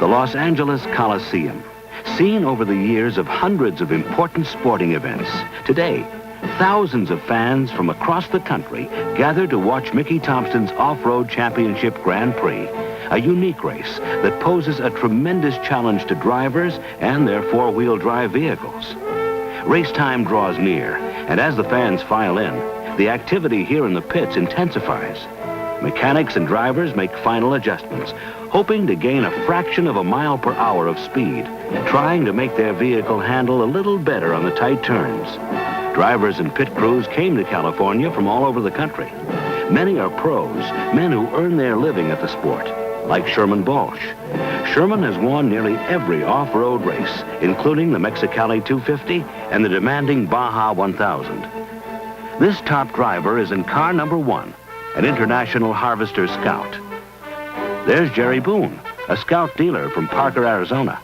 The Los Angeles Coliseum, seen over the years of hundreds of important sporting events. Today, thousands of fans from across the country gather to watch Mickey Thompson's Off-Road Championship Grand Prix, a unique race that poses a tremendous challenge to drivers and their four-wheel drive vehicles. Race time draws near, and as the fans file in, the activity here in the pits intensifies. Mechanics and drivers make final adjustments, hoping to gain a fraction of a mile per hour of speed, trying to make their vehicle handle a little better on the tight turns. Drivers and pit crews came to California from all over the country. Many are pros, men who earn their living at the sport, like Sherman Balch. Sherman has won nearly every off-road race, including the Mexicali 250 and the demanding Baja 1000. This top driver is in car number 1, an International Harvester Scout. There's Jerry Boone, a Scout dealer from Parker, Arizona.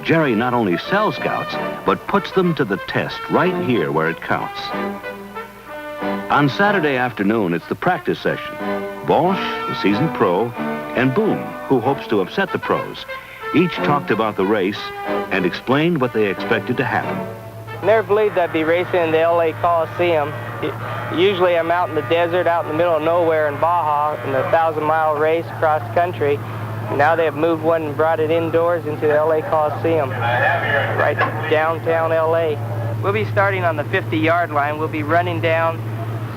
Jerry not only sells Scouts, but puts them to the test right here where it counts. On Saturday afternoon, it's the practice session. Balch, the seasoned pro, and Boone, who hopes to upset the pros, each talked about the race and explained what they expected to happen. Never believed I'd be racing in the LA Coliseum. Usually I'm out in the desert, out in the middle of nowhere in Baja, in a 1,000-mile race across country. Now they've moved one and brought it indoors into the LA Coliseum, right downtown LA. We'll be starting on the 50-yard line. We'll be running down,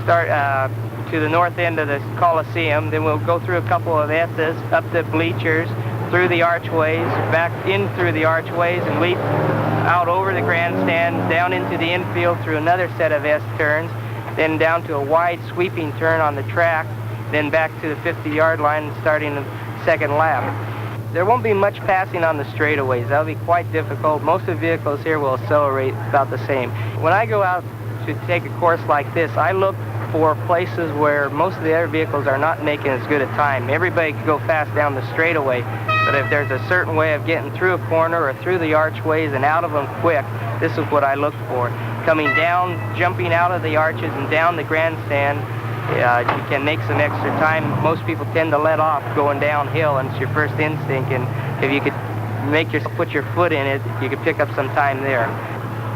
to the north end of the Coliseum. Then we'll go through a couple of S's, up the bleachers, through the archways, back in through the archways, and leap out over the grandstand, down into the infield through another set of S turns, then down to a wide sweeping turn on the track, then back to the 50-yard line and starting the second lap. There won't be much passing on the straightaways. That'll be quite difficult. Most of the vehicles here will accelerate about the same. When I go out to take a course like this, I look for places where most of the other vehicles are not making as good a time. Everybody can go fast down the straightaway, but if there's a certain way of getting through a corner or through the archways and out of them quick, this is what I look for. Coming down, jumping out of the arches and down the grandstand, you can make some extra time. Most people tend to let off going downhill, and it's your first instinct, and if you could put your foot in it, you could pick up some time there.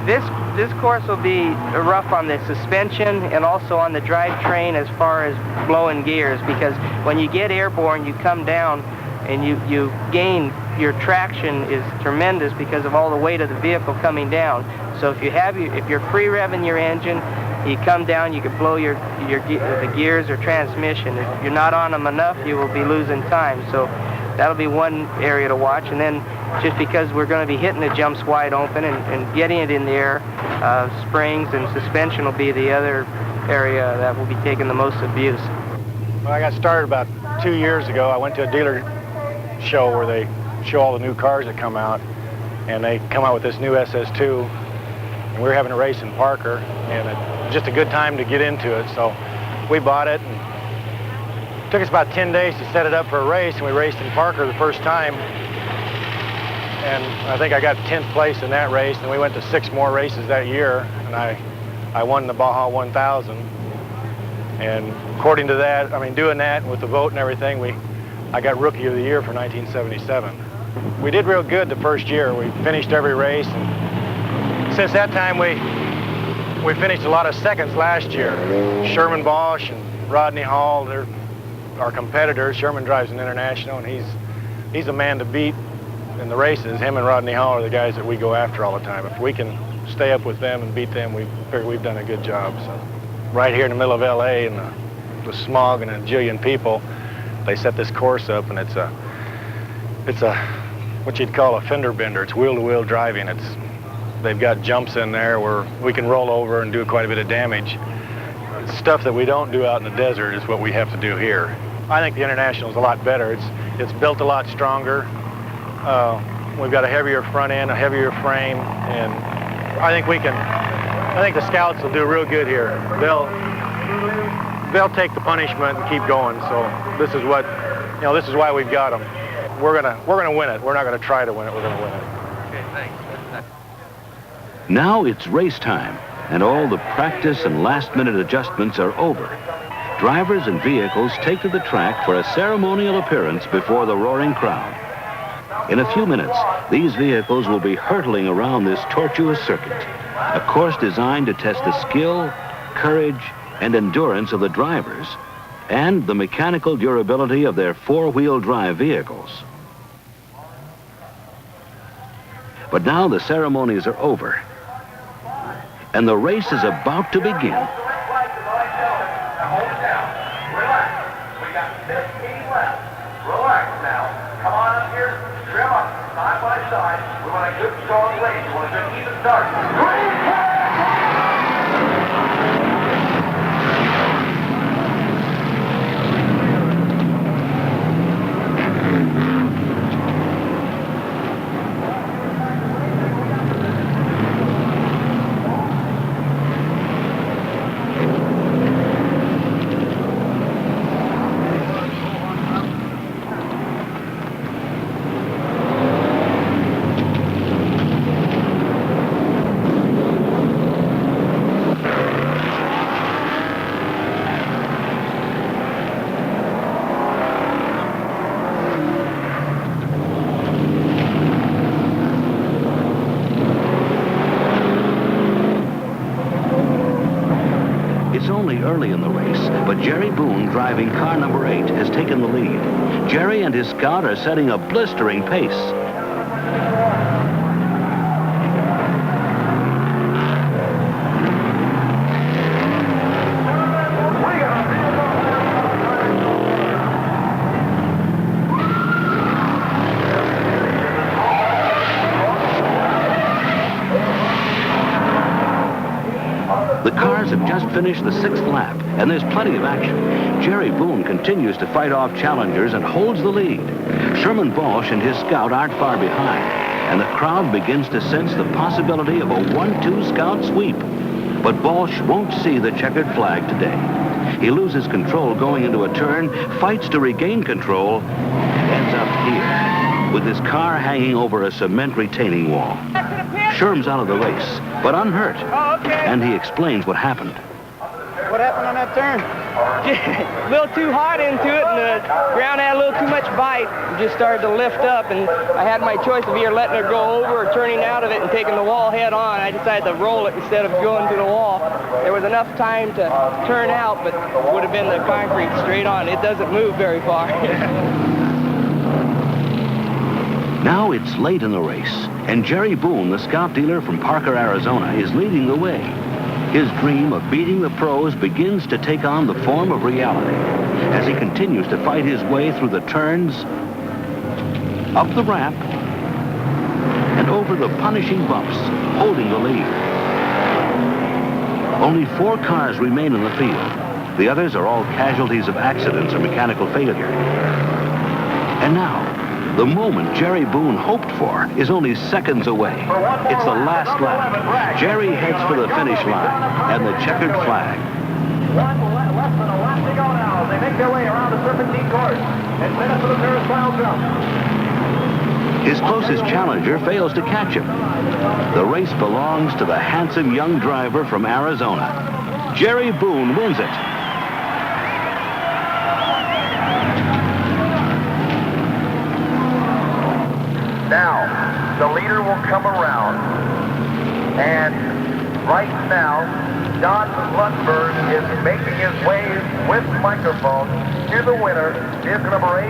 This course will be rough on the suspension and also on the drivetrain as far as blowing gears, because when you get airborne, you come down and you gain, your traction is tremendous because of all the weight of the vehicle coming down. So if you're free-revving your engine, you come down, you can blow the gears or transmission. If you're not on them enough, you will be losing time. So that'll be one area to watch. And then just because we're going to be hitting the jumps wide open and getting it in the air, springs and suspension will be the other area that will be taking the most abuse. Well, I got started about 2 years ago. I went to a dealer show where they show all the new cars that come out, and they come out with this new SS2, and we were having a race in Parker, and it was just a good time to get into it, so we bought it. And it took us about 10 days to set it up for a race, and we raced in Parker the first time, and I think I got 10th place in that race, and we went to 6 more races that year, and I won the Baja 1000. And according to that, I mean, doing that with the vote and everything, I got Rookie of the Year for 1977. We did real good the first year. We finished every race, and since that time we finished a lot of seconds last year. Sherman Balch and Rodney Hall, they're our competitors. Sherman drives an International, and he's a man to beat in the races. Him and Rodney Hall are the guys that we go after all the time. If we can stay up with them and beat them, we figure we've done a good job. So right here in the middle of LA and the smog and a jillion people, they set this course up, and it's a what you'd call a fender bender. It's wheel-to-wheel driving. They've got jumps in there where we can roll over and do quite a bit of damage. Stuff that we don't do out in the desert is what we have to do here. I think the International is a lot better. It's built a lot stronger. We've got a heavier front end, a heavier frame, and I think the Scouts will do real good here. They'll take the punishment and keep going. So this is why we've got them. We're gonna win it. We're not gonna try to win it. We're gonna win it. Okay, thanks. Now it's race time, and all the practice and last-minute adjustments are over. Drivers and vehicles take to the track for a ceremonial appearance before the roaring crowd. In a few minutes, these vehicles will be hurtling around this tortuous circuit, a course designed to test the skill, courage, and endurance of the drivers and the mechanical durability of their four-wheel drive vehicles. But now the ceremonies are over, and the race is about to begin. Relax now. Come on up here. Trim up. Side by side. We want a good, strong race. We want a good, even start. It's only early in the race, but Jerry Boone, driving car number 8, has taken the lead. Jerry and his Scout are setting a blistering pace. The cars have just finished the 6th lap, and there's plenty of action. Jerry Boone continues to fight off challengers and holds the lead. Sherman Balch and his Scout aren't far behind, and the crowd begins to sense the possibility of a 1-2 Scout sweep. But Balch won't see the checkered flag today. He loses control going into a turn, fights to regain control, and ends up here, with his car hanging over a cement retaining wall. Sherm's out of the race, but unhurt. Oh, okay. And he explains what happened. What happened on that turn? A little too hot into it, and the ground had a little too much bite. It just started to lift up, and I had my choice of either letting it go over or turning out of it and taking the wall head on. I decided to roll it instead of going to the wall. There was enough time to turn out, but it would have been the concrete straight on. It doesn't move very far. Now it's late in the race, and Jerry Boone, the Scout dealer from Parker, Arizona, is leading the way. His dream of beating the pros begins to take on the form of reality as he continues to fight his way through the turns, up the ramp, and over the punishing bumps, holding the lead. Only 4 cars remain in the field. The others are all casualties of accidents or mechanical failure. And now, the moment Jerry Boone hoped for is only seconds away. It's the last lap. Jerry heads for the finish line and the checkered flag. Less than a lap to go now. They make their way around the serpentine course. It's minutes for the carousel jump. His closest challenger fails to catch him. The race belongs to the handsome young driver from Arizona. Jerry Boone wins it. Now, the leader will come around, and right now, Don Lundberg is making his way with microphone to the winner, vehicle number 8.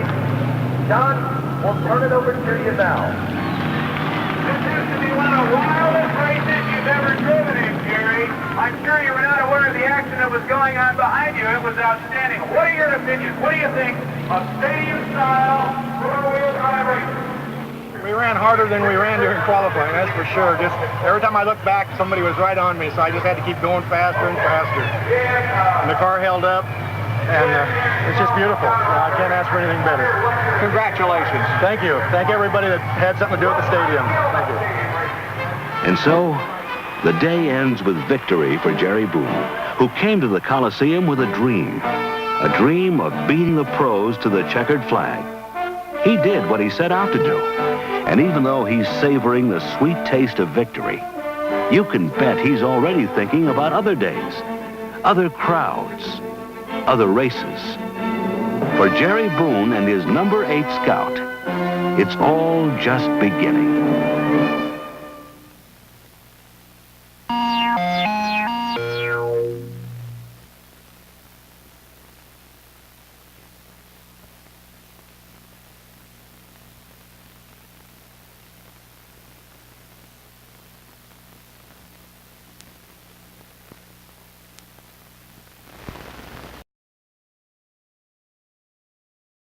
Don, we'll turn it over to you now. This used to be one of the wildest races you've ever driven in, Jerry. I'm sure you were not aware of the action that was going on behind you. It was outstanding. What are your opinions? What do you think of stadium-style four-wheel drive racing? We ran harder than we ran during qualifying, that's for sure. Just every time I looked back, somebody was right on me, so I just had to keep going faster and faster. And the car held up, and it's just beautiful. I can't ask for anything better. Congratulations. Thank you. Thank everybody that had something to do with the stadium. Thank you. And so, the day ends with victory for Jerry Boone, who came to the Coliseum with a dream of beating the pros to the checkered flag. He did what he set out to do. And even though he's savoring the sweet taste of victory, you can bet he's already thinking about other days, other crowds, other races. For Jerry Boone and his number 8 Scout, It's all just beginning.